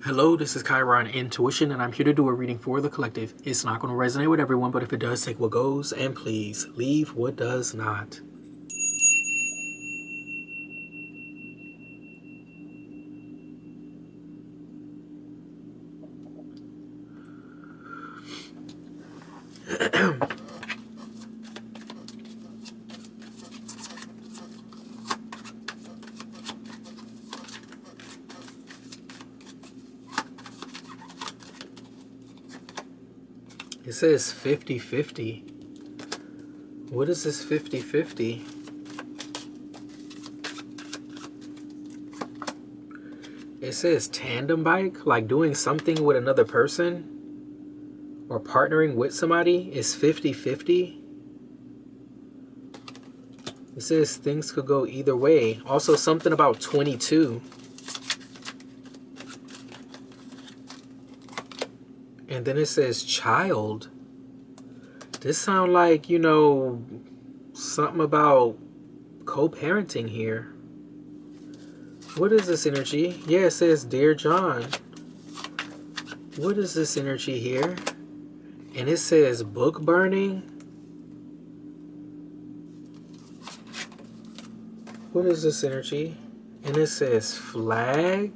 Hello, this is Chiron Intuition, and I'm here to do a reading for the collective. It's not going to resonate with everyone, but if it does, take what goes, and please leave what does not. It says 50-50. What is this 50-50? It says tandem bike, like doing something with another person or partnering with somebody is 50-50. It says things could go either way. Also something about 22. And then it says child. This sounds like, something about co-parenting here. What is this energy? Yeah, it says Dear John. What is this energy here? And it says book burning. What is this energy? And it says flag.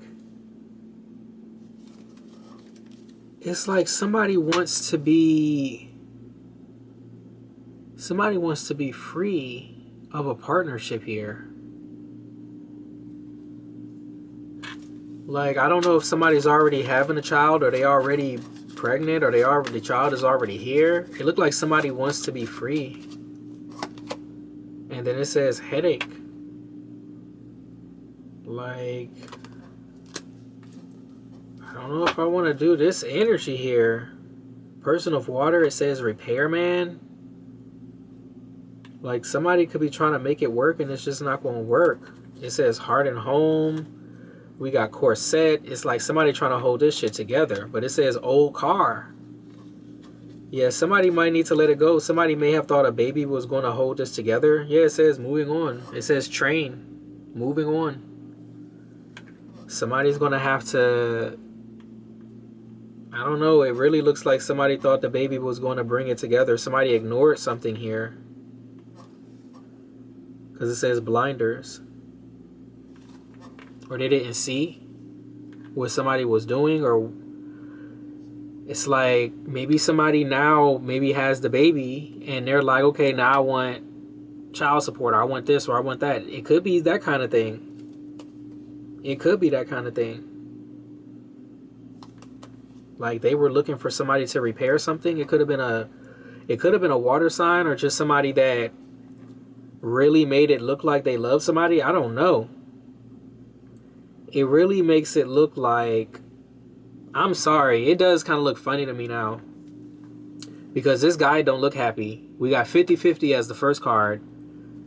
It's like somebody wants to be free of a partnership here. Like, I don't know if somebody's already having a child, or they already pregnant, or the child is already here. It looked like somebody wants to be free. And then it says headache. Like, I don't know if I want to do this energy here. Person of water, it says repairman. Like, somebody could be trying to make it work and it's just not going to work. It says heart and home. We got corset. It's like somebody trying to hold this shit together. But it says old car. Yeah, somebody might need to let it go. Somebody may have thought a baby was going to hold this together. Yeah, it says moving on. It says train. Moving on. Somebody's going to have to... I don't know. It really looks like somebody thought the baby was going to bring it together. Somebody ignored something here. Because it says blinders. Or they didn't see what somebody was doing. Or it's like maybe somebody now maybe has the baby. And they're like, okay, now I want child support. Or I want this or I want that. It could be that kind of thing. It could be that kind of thing. Like they were looking for somebody to repair something. It could have been a water sign, or just somebody that really made it look like they love somebody. I don't know. It really makes it look like, I'm sorry, it does kind of look funny to me now. Because this guy don't look happy. We got 50-50 as the first card.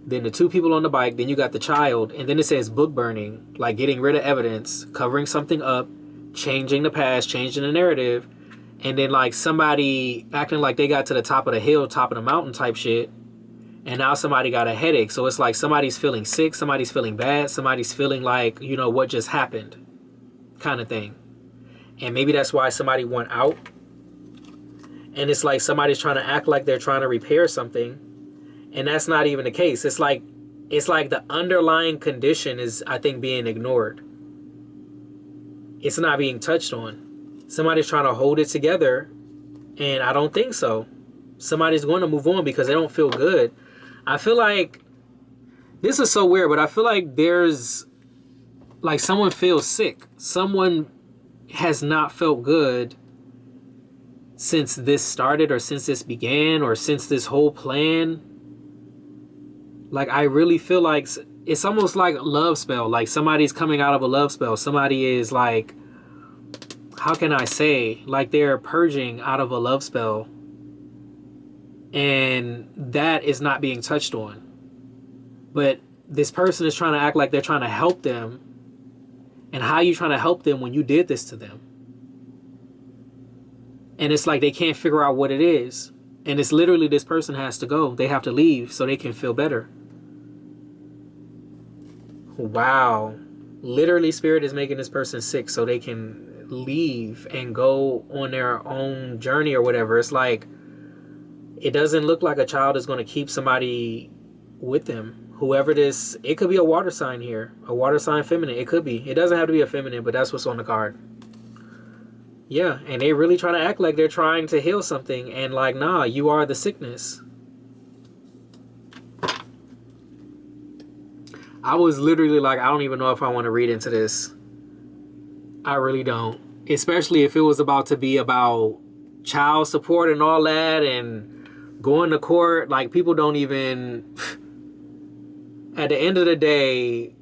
Then the two people on the bike. Then you got the child. And then it says book burning. Like getting rid of evidence. Covering something up. Changing the past, changing the narrative, and then like somebody acting like they got to the top of the hill, top of the mountain type shit, and now somebody got a headache. So it's like somebody's feeling sick, somebody's feeling bad, somebody's feeling like, what just happened kind of thing. And maybe that's why somebody went out. And it's like somebody's trying to act like they're trying to repair something, and that's not even the case. It's like the underlying condition is, I think, being ignored. It's not being touched on. Somebody's trying to hold it together, and I don't think so. Somebody's going to move on because they don't feel good. I feel like, this is so weird, but I feel like there's, like someone feels sick. Someone has not felt good since this started, or since this began, or since this whole plan. Like, I really feel like it's almost like a love spell. Like somebody's coming out of a love spell. Somebody is like, how can I say? Like they're purging out of a love spell. And that is not being touched on. But this person is trying to act like they're trying to help them. And how are you trying to help them when you did this to them? And it's like they can't figure out what it is. And it's literally this person has to go. They have to leave so they can feel better. Wow. Literally, spirit is making this person sick so they can leave and go on their own journey or whatever. It's like, it doesn't look like a child is going to keep somebody with them. Whoever this, it could be a water sign here. A water sign feminine. It could be. It doesn't have to be a feminine, but that's what's on the card. Yeah, and they really try to act like they're trying to heal something. And like, nah, you are the sickness. I was literally like, I don't even know if I want to read into this. I really don't. Especially if it was about to be about child support and all that and going to court. Like, people don't even... At the end of the day,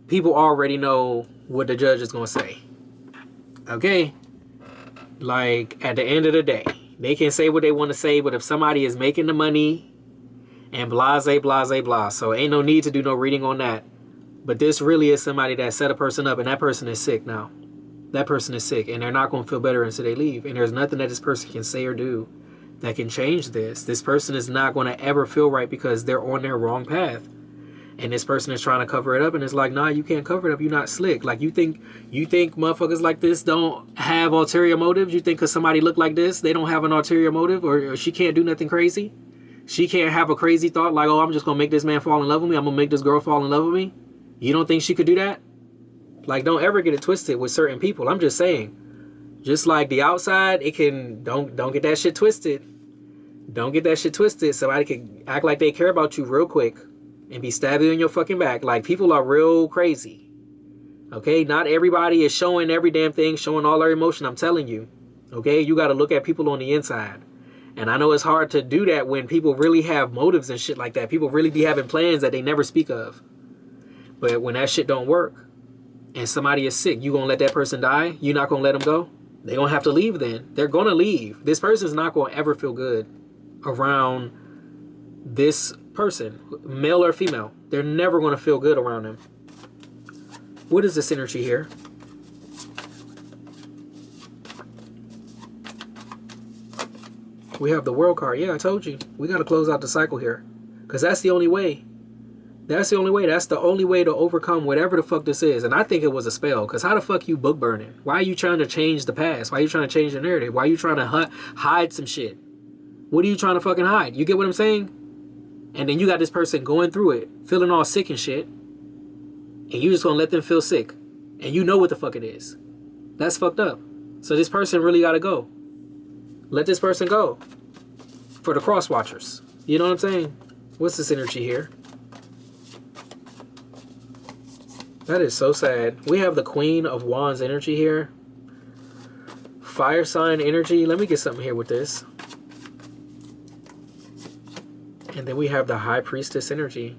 people already know what the judge is going to say. Okay? Like, at the end of the day, they can say what they want to say, but if somebody is making the money and blase, blase, blah. So ain't no need to do no reading on that. But this really is somebody that set a person up, and that person is sick now. That person is sick, and they're not going to feel better until they leave. And there's nothing that this person can say or do that can change this. This person is not going to ever feel right because they're on their wrong path. And this person is trying to cover it up, and it's like, nah, you can't cover it up. You're not slick. Like, you think motherfuckers like this don't have ulterior motives? You think because somebody look like this, they don't have an ulterior motive, or she can't do nothing crazy? She can't have a crazy thought like, oh, I'm just going to make this man fall in love with me. I'm going to make this girl fall in love with me. You don't think she could do that? Like, don't ever get it twisted with certain people. I'm just saying. Just like the outside, it can, don't get that shit twisted. Don't get that shit twisted. Somebody can act like they care about you real quick and be stabbing you in your fucking back. Like, people are real crazy. Okay? Not everybody is showing every damn thing, showing all their emotion. I'm telling you. Okay? You got to look at people on the inside. And I know it's hard to do that when people really have motives and shit like that. People really be having plans that they never speak of. But when that shit don't work and somebody is sick, you gonna let that person die? You not gonna let them go? They gonna have to leave then. They're gonna leave. This person's not gonna ever feel good around this person, male or female. They're never gonna feel good around them. What is this energy here? We have the World card. Yeah, I told you. We got to close out the cycle here. Because that's the only way. That's the only way. That's the only way to overcome whatever the fuck this is. And I think it was a spell. Because how the fuck you book burning? Why are you trying to change the past? Why are you trying to change the narrative? Why are you trying to hide some shit? What are you trying to fucking hide? You get what I'm saying? And then you got this person going through it, feeling all sick and shit. And you just going to let them feel sick. And you know what the fuck it is. That's fucked up. So this person really got to go. Let this person go. For the cross watchers. You know what I'm saying? What's this energy here? That is so sad. We have the Queen of Wands energy here. Fire sign energy. Let me get something here with this. And then we have the High Priestess energy.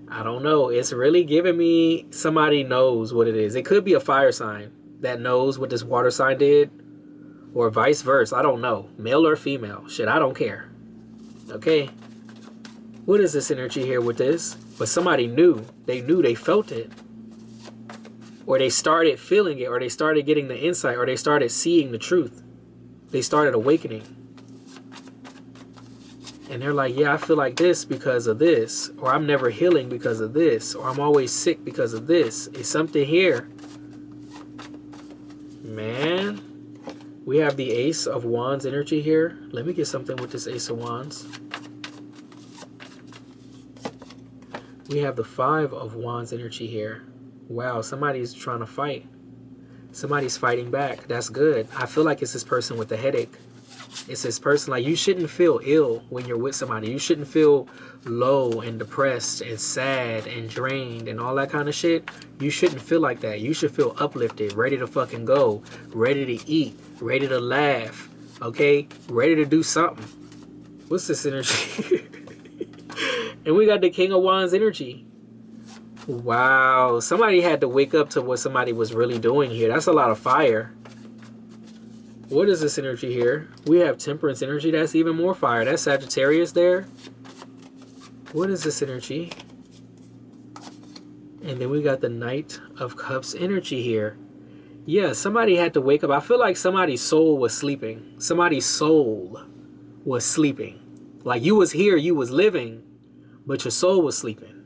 I don't know. It's really giving me somebody knows what it is. It could be a fire sign that knows what this water sign did. Or vice versa. I don't know. Male or female. Shit, I don't care. Okay. What is this energy here with this? But somebody knew. They knew. They felt it. Or they started feeling it. Or they started getting the insight. Or they started seeing the truth. They started awakening. And they're like, yeah, I feel like this because of this. Or I'm never healing because of this. Or I'm always sick because of this. It's something here. Man. We have the Ace of Wands energy here. Let me get something with this Ace of Wands. We have the Five of Wands energy here. Wow, somebody's trying to fight. Somebody's fighting back. That's good. I feel like it's this person with the headache. It's this person, like, you shouldn't feel ill when you're with somebody. You shouldn't feel low and depressed and sad and drained and all that kind of shit. You shouldn't feel like that. You should feel uplifted, ready to fucking go, ready to eat, ready to laugh, okay? Ready to do something. What's this energy? And we got the King of Wands energy. Wow, somebody had to wake up to what somebody was really doing here. That's a lot of fire. What is this energy here? We have Temperance energy. That's even more fire. That's Sagittarius there. What is this energy? And then we got the Knight of Cups energy here. Yeah, somebody had to wake up. I feel like somebody's soul was sleeping. Somebody's soul was sleeping. Like, you was here, you was living, but your soul was sleeping.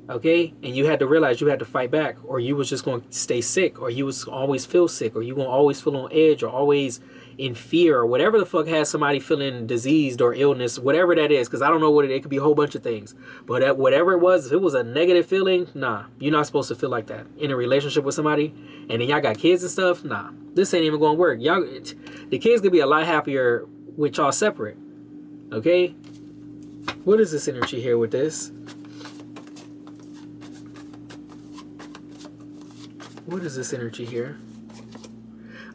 Okay, and you had to realize you had to fight back, or you was just going to stay sick, or you was always feel sick, or you going to always feel on edge, or always in fear, or whatever the fuck has somebody feeling diseased or illness, whatever that is, because I don't know what it could be a whole bunch of things. But whatever it was, if it was a negative feeling, nah, you're not supposed to feel like that in a relationship with somebody. And then y'all got kids and stuff, nah, this ain't even going to work. Y'all, the kids could be a lot happier with y'all separate. Okay, what is this energy here with this? What is this energy here?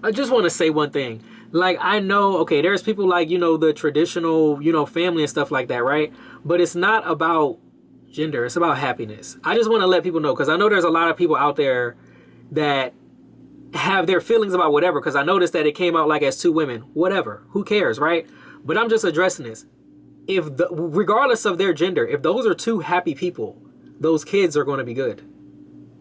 I just want to say one thing. Like, I know, okay, there's people like, you know, the traditional, you know, family and stuff like that, right? But it's not about gender. It's about happiness. I just want to let people know, because I know there's a lot of people out there that have their feelings about whatever, because I noticed that it came out like as two women. Whatever. Who cares, right? But I'm just addressing this. Regardless of their gender, if those are two happy people, those kids are going to be good.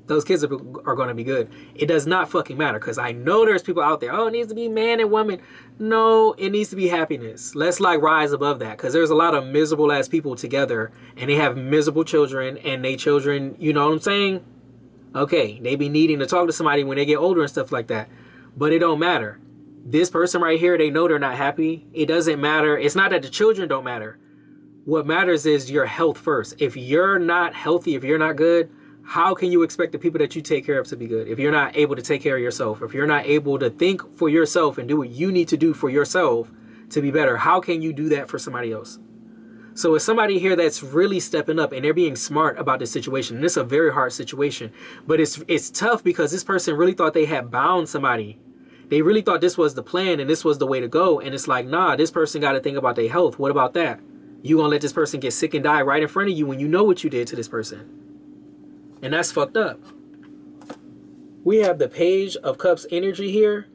Those kids are going to be good. It does not fucking matter, because I know there's people out there, oh, it needs to be man and woman. No, it needs to be happiness. Let's like rise above that, because there's a lot of miserable ass people together, and they have miserable children, and they children, you know what I'm saying? Okay, they be needing to talk to somebody when they get older and stuff like that. But it don't matter. This person right here, they know they're not happy. It doesn't matter. It's not that the children don't matter. What matters is your health first. If you're not healthy, if you're not good, how can you expect the people that you take care of to be good? If you're not able to take care of yourself, if you're not able to think for yourself and do what you need to do for yourself to be better, how can you do that for somebody else? So it's somebody here that's really stepping up, and they're being smart about this situation. And it's a very hard situation, but it's tough, because this person really thought they had bound somebody. They really thought this was the plan and this was the way to go. And it's like, nah, this person got to think about their health. What about that? You gonna let this person get sick and die right in front of you when you know what you did to this person? And that's fucked up. We have the Page of Cups energy here.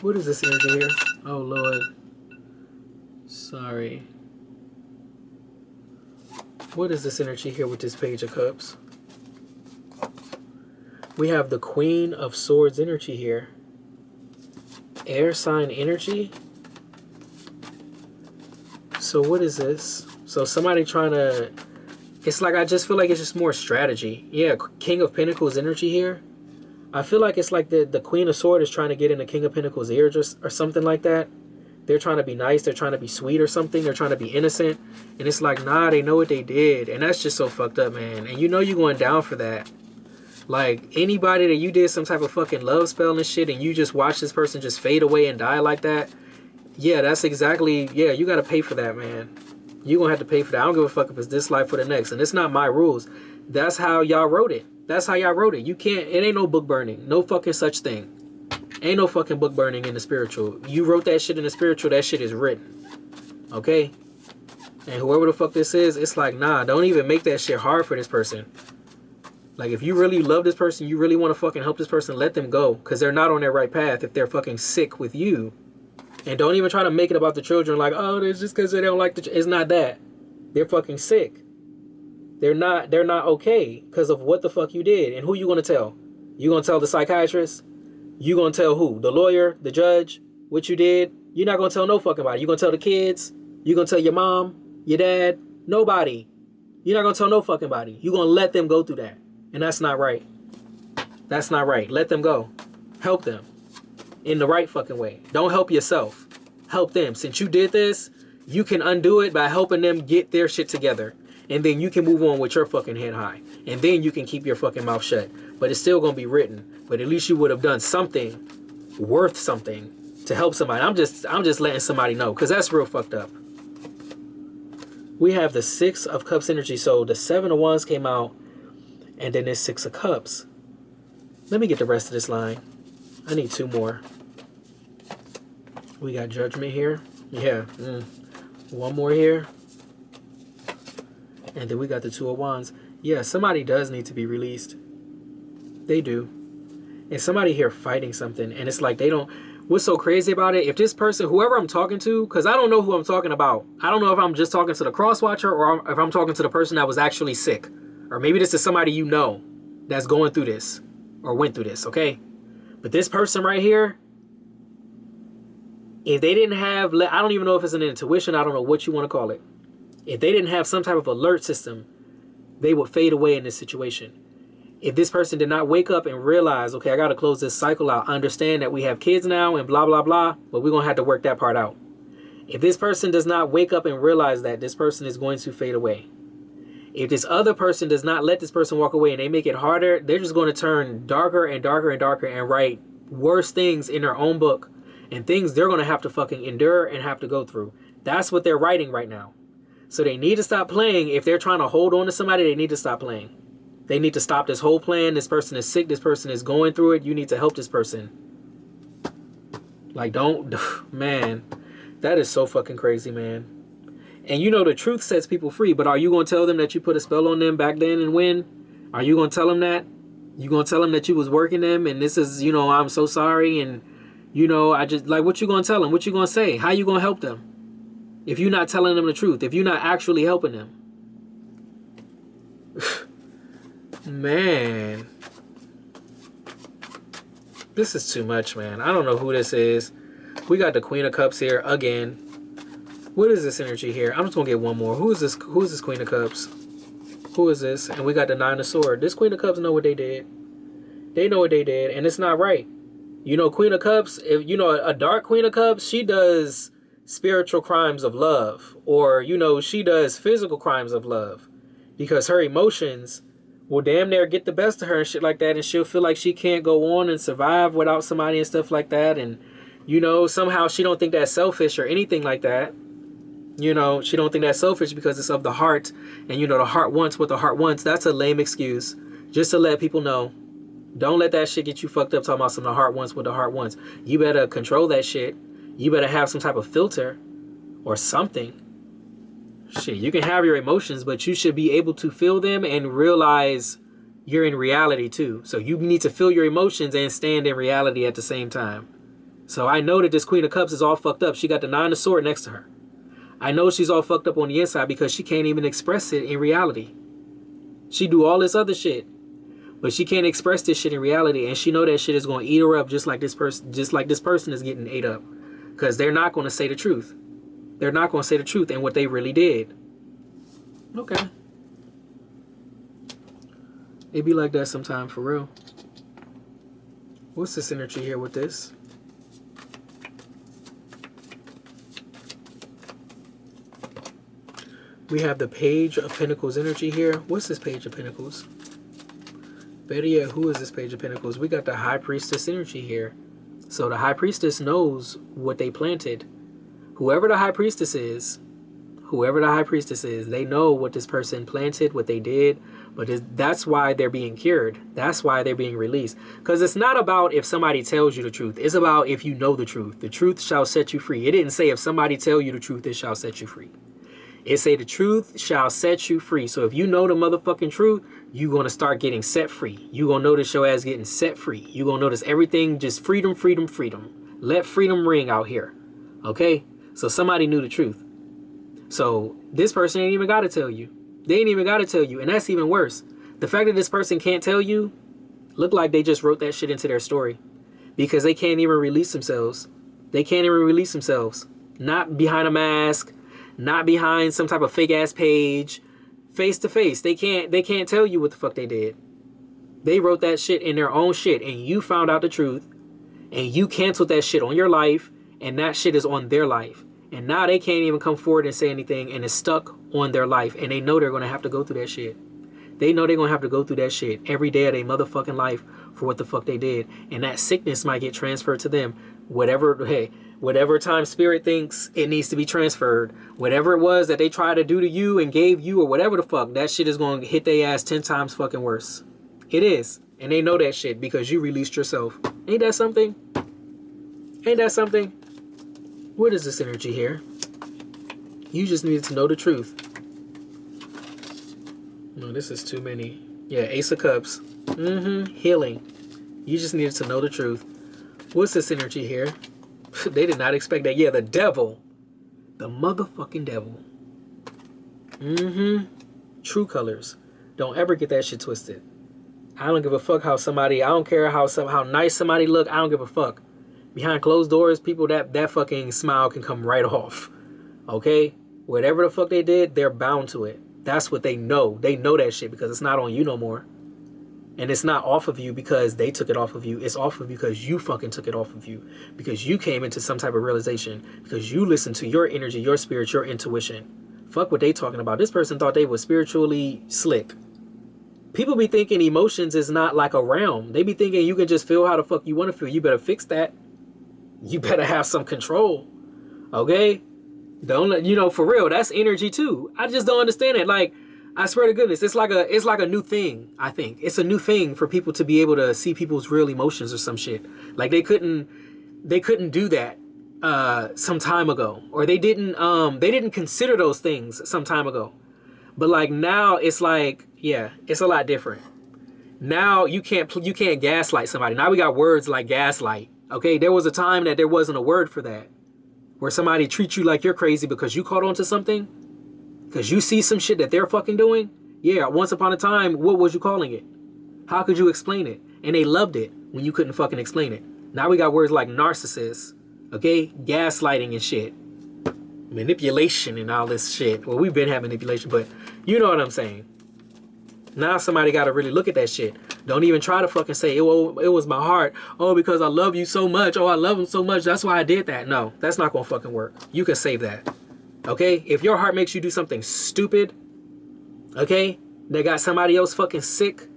What is this energy here? Oh, Lord. Sorry. What is this energy here with this Page of Cups? We have the Queen of Swords energy here. Air sign energy. So what is this? So somebody trying to, it's like, I just feel like it's just more strategy. Yeah, King of Pentacles energy here. I feel like it's like the Queen of Swords is trying to get in the King of Pentacles ear or something like that. They're trying to be nice. They're trying to be sweet or something. They're trying to be innocent. And it's like, nah, they know what they did. And that's just so fucked up, man. And you know you're going down for that. Like, anybody that you did some type of fucking love spell and shit, and you just watch this person just fade away and die like that. Yeah, that's exactly, yeah, you got to pay for that, man. You're going to have to pay for that. I don't give a fuck if it's this life or the next. And it's not my rules. That's how y'all wrote it. That's how y'all wrote it. You can't, it ain't no book burning. No fucking such thing. Ain't no fucking book burning in the spiritual. You wrote that shit in the spiritual, that shit is written. Okay? And whoever the fuck this is, it's like, nah, don't even make that shit hard for this person. Like, if you really love this person, you really want to fucking help this person, let them go. Because they're not on their right path if they're fucking sick with you. And don't even try to make it about the children like, oh, it's just because they don't like the it's not that. They're fucking sick. They're not okay because of what the fuck you did. And who you going to tell? You going to tell the psychiatrist? You going to tell who? The lawyer? The judge? What you did? You're not going to tell no fucking body. You going to tell the kids? You going to tell your mom? Your dad? Nobody. You're not going to tell no fucking body. You're going to let them go through that. And that's not right. That's not right. Let them go. Help them. In the right fucking way. Don't help yourself. Help them. Since you did this, you can undo it by helping them get their shit together. And then you can move on with your fucking head high. And then you can keep your fucking mouth shut. But it's still going to be written. But at least you would have done something worth something to help somebody. I'm just letting somebody know. Because that's real fucked up. We have the Six of Cups energy. So the Seven of Wands came out. And then there's Six of Cups. Let me get the rest of this line. I need two more. We got Judgment here. Yeah. One more here. And then we got the Two of Wands. Yeah, somebody does need to be released. They do. And somebody here fighting something. And it's like they don't... What's so crazy about it? If this person, whoever I'm talking to, because I don't know who I'm talking about. I don't know if I'm just talking to the cross-watcher or if I'm talking to the person that was actually sick. Or maybe this is somebody you know that's going through this. Or went through this, okay? But this person right here, if they didn't have, I don't even know if it's an intuition, I don't know what you want to call it. If they didn't have some type of alert system, they would fade away in this situation. If this person did not wake up and realize, okay, I got to close this cycle out, understand that we have kids now and blah, blah, blah, but we're going to have to work that part out. If this person does not wake up and realize that, this person is going to fade away. If this other person does not let this person walk away and they make it harder, they're just going to turn darker and darker and darker and write worse things in their own book and things they're going to have to fucking endure and have to go through. That's what they're writing right now. So they need to stop playing. If they're trying to hold on to somebody, they need to stop playing. They need to stop this whole plan. This person is sick. This person is going through it. You need to help this person. Like, don't, man, that is so fucking crazy, man. And you know the truth sets people free, but are you going to tell them that you put a spell on them back then and when? Are you going to tell them that? You going to tell them that you was working them and this is, you know, I'm so sorry and, you know, I just, like, what you going to tell them? What you going to say? How you going to help them? If you're not telling them the truth, if you're not actually helping them. Man. This is too much, man. I don't know who this is. We got the Queen of Cups here again. What is this energy here? I'm just going to get one more. Who is this? Who is this Queen of Cups? Who is this? And we got the Nine of Swords. This Queen of Cups know what they did. They know what they did, and it's not right. You know, Queen of Cups, if you know a dark Queen of Cups, she does spiritual crimes of love, or you know, she does physical crimes of love, because her emotions will damn near get the best of her and shit like that, and she'll feel like she can't go on and survive without somebody and stuff like that, and you know, somehow she don't think that's selfish or anything like that. You know, she don't think that's selfish because it's of the heart, and you know, the heart wants what the heart wants. That's a lame excuse, just to let people know. Don't let that shit get you fucked up talking about something the heart wants what the heart wants. You better control that shit. You better have some type of filter or something. Shit, you can have your emotions, but you should be able to feel them and realize you're in reality too. So you need to feel your emotions and stand in reality at the same time. So I know that this Queen of Cups is all fucked up. She got the Nine of Swords next to her. I know she's all fucked up on the inside because she can't even express it in reality. She do all this other shit, but she can't express this shit in reality, and she know that shit is going to eat her up just like this person is getting ate up. Because they're not going to say the truth. They're not going to say the truth and what they really did. Okay. It be like that sometime, for real. What's this energy here with this? We have the Page of Pentacles energy here. What's this Page of Pentacles? Better yet, who is this Page of Pentacles? We got the High Priestess energy here. So the High Priestess knows what they planted. Whoever the High Priestess is, they know what this person planted, what they did. But that's why they're being cured. That's why they're being released. Because it's not about if somebody tells you the truth. It's about if you know the truth. The truth shall set you free. It didn't say if somebody tell you the truth, it shall set you free. It say the truth shall set you free. So if you know the motherfucking truth, you're going to start getting set free. You're going to notice your ass getting set free. You're going to notice everything just freedom, freedom, freedom. Let freedom ring out here. Okay? So somebody knew the truth. So this person ain't even got to tell you. They ain't even got to tell you. And that's even worse. The fact that this person can't tell you, look like they just wrote that shit into their story. Because they can't even release themselves. They can't even release themselves. Not behind a mask. Not behind some type of fake ass page. Face to face. They can't tell you what the fuck they did. They wrote that shit in their own shit. And you found out the truth. And you canceled that shit on your life. And that shit is on their life. And now they can't even come forward and say anything. And it's stuck on their life. And they know they're going to have to go through that shit. They know they're going to have to go through that shit every day of their motherfucking life for what the fuck they did. And that sickness might get transferred to them. Whatever time spirit thinks it needs to be transferred, whatever it was that they tried to do to you and gave you or whatever the fuck, that shit is going to hit their ass 10 times fucking worse. It is. And they know that shit because you released yourself. Ain't that something? Ain't that something? What is this energy here? You just needed to know the truth. No, this is too many. Yeah, Ace of Cups. Healing. You just needed to know the truth. What's this energy here? They did not expect that. Yeah, the devil. The motherfucking devil. True colors. Don't ever get that shit twisted. I don't give a fuck how somebody, I don't care how nice somebody look. I don't give a fuck. Behind closed doors, people, that fucking smile can come right off. Okay? Whatever the fuck they did, they're bound to it. That's what they know. They know that shit because it's not on you no more. And it's not off of you because they took it off of you. It's off of you because you fucking took it off of you. Because you came into some type of realization. Because you listened to your energy, your spirit, your intuition. Fuck what they talking about. This person thought they was spiritually slick. People be thinking emotions is not like a realm. They be thinking you can just feel how the fuck you want to feel. You better fix that. You better have some control. Okay? Don't, you know, for real, that's energy too. I just don't understand it. Like, I swear to goodness, it's like a new thing. I think it's a new thing for people to be able to see people's real emotions or some shit. Like they couldn't do that some time ago, or they didn't consider those things some time ago. But like now, it's like, yeah, it's a lot different. Now you can't gaslight somebody. Now we got words like gaslight. Okay, there was a time that there wasn't a word for that, where somebody treats you like you're crazy because you caught on to something. Because you see some shit that they're fucking doing? Yeah, once upon a time, what was you calling it? How could you explain it? And they loved it when you couldn't fucking explain it. Now we got words like narcissist, okay? Gaslighting and shit. Manipulation and all this shit. Well, we've been having manipulation, but you know what I'm saying. Now somebody got to really look at that shit. Don't even try to fucking say, it was my heart. Oh, because I love you so much. Oh, I love him so much. That's why I did that. No, that's not going to fucking work. You can save that. Okay, if your heart makes you do something stupid, okay, that got somebody else fucking sick,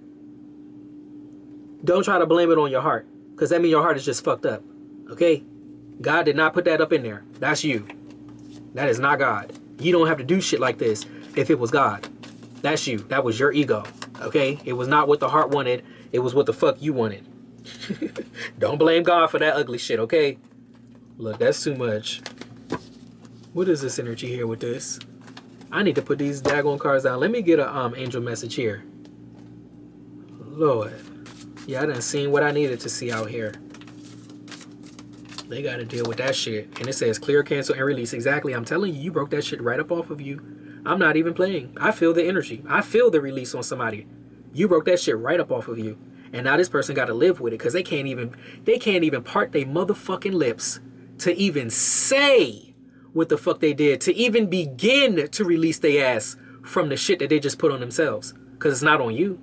don't try to blame it on your heart, because that means your heart is just fucked up. Okay, God did not put that up in there. That's you. That is not God. You don't have to do shit like this if it was God. That's you. That was your ego. Okay, it was not what the heart wanted. It was what the fuck you wanted. Don't blame God for that ugly shit. Okay, look, that's too much. What is this energy here with this? I need to put these daggone cards down. Let me get a angel message here. Lord. Yeah, I done seen what I needed to see out here. They got to deal with that shit. And it says clear, cancel, and release. Exactly. I'm telling you, you broke that shit right up off of you. I'm not even playing. I feel the energy. I feel the release on somebody. You broke that shit right up off of you. And now this person got to live with it because they can't even part their motherfucking lips to even say what the fuck they did, to even begin to release their ass from the shit that they just put on themselves. Because it's not on you.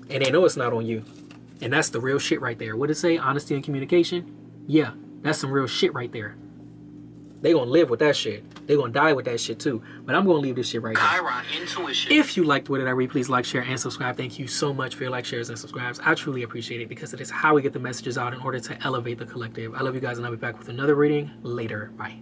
And they know it's not on you. And that's the real shit right there. What did it say? Honesty and communication? Yeah, that's some real shit right there. They gonna live with that shit. They gonna die with that shit too. But I'm gonna leave this shit right here. Chiron Intuition. If you liked what did I read, please like, share, and subscribe. Thank you so much for your likes, shares, and subscribes. I truly appreciate it because it is how we get the messages out in order to elevate the collective. I love you guys, and I'll be back with another reading later. Bye.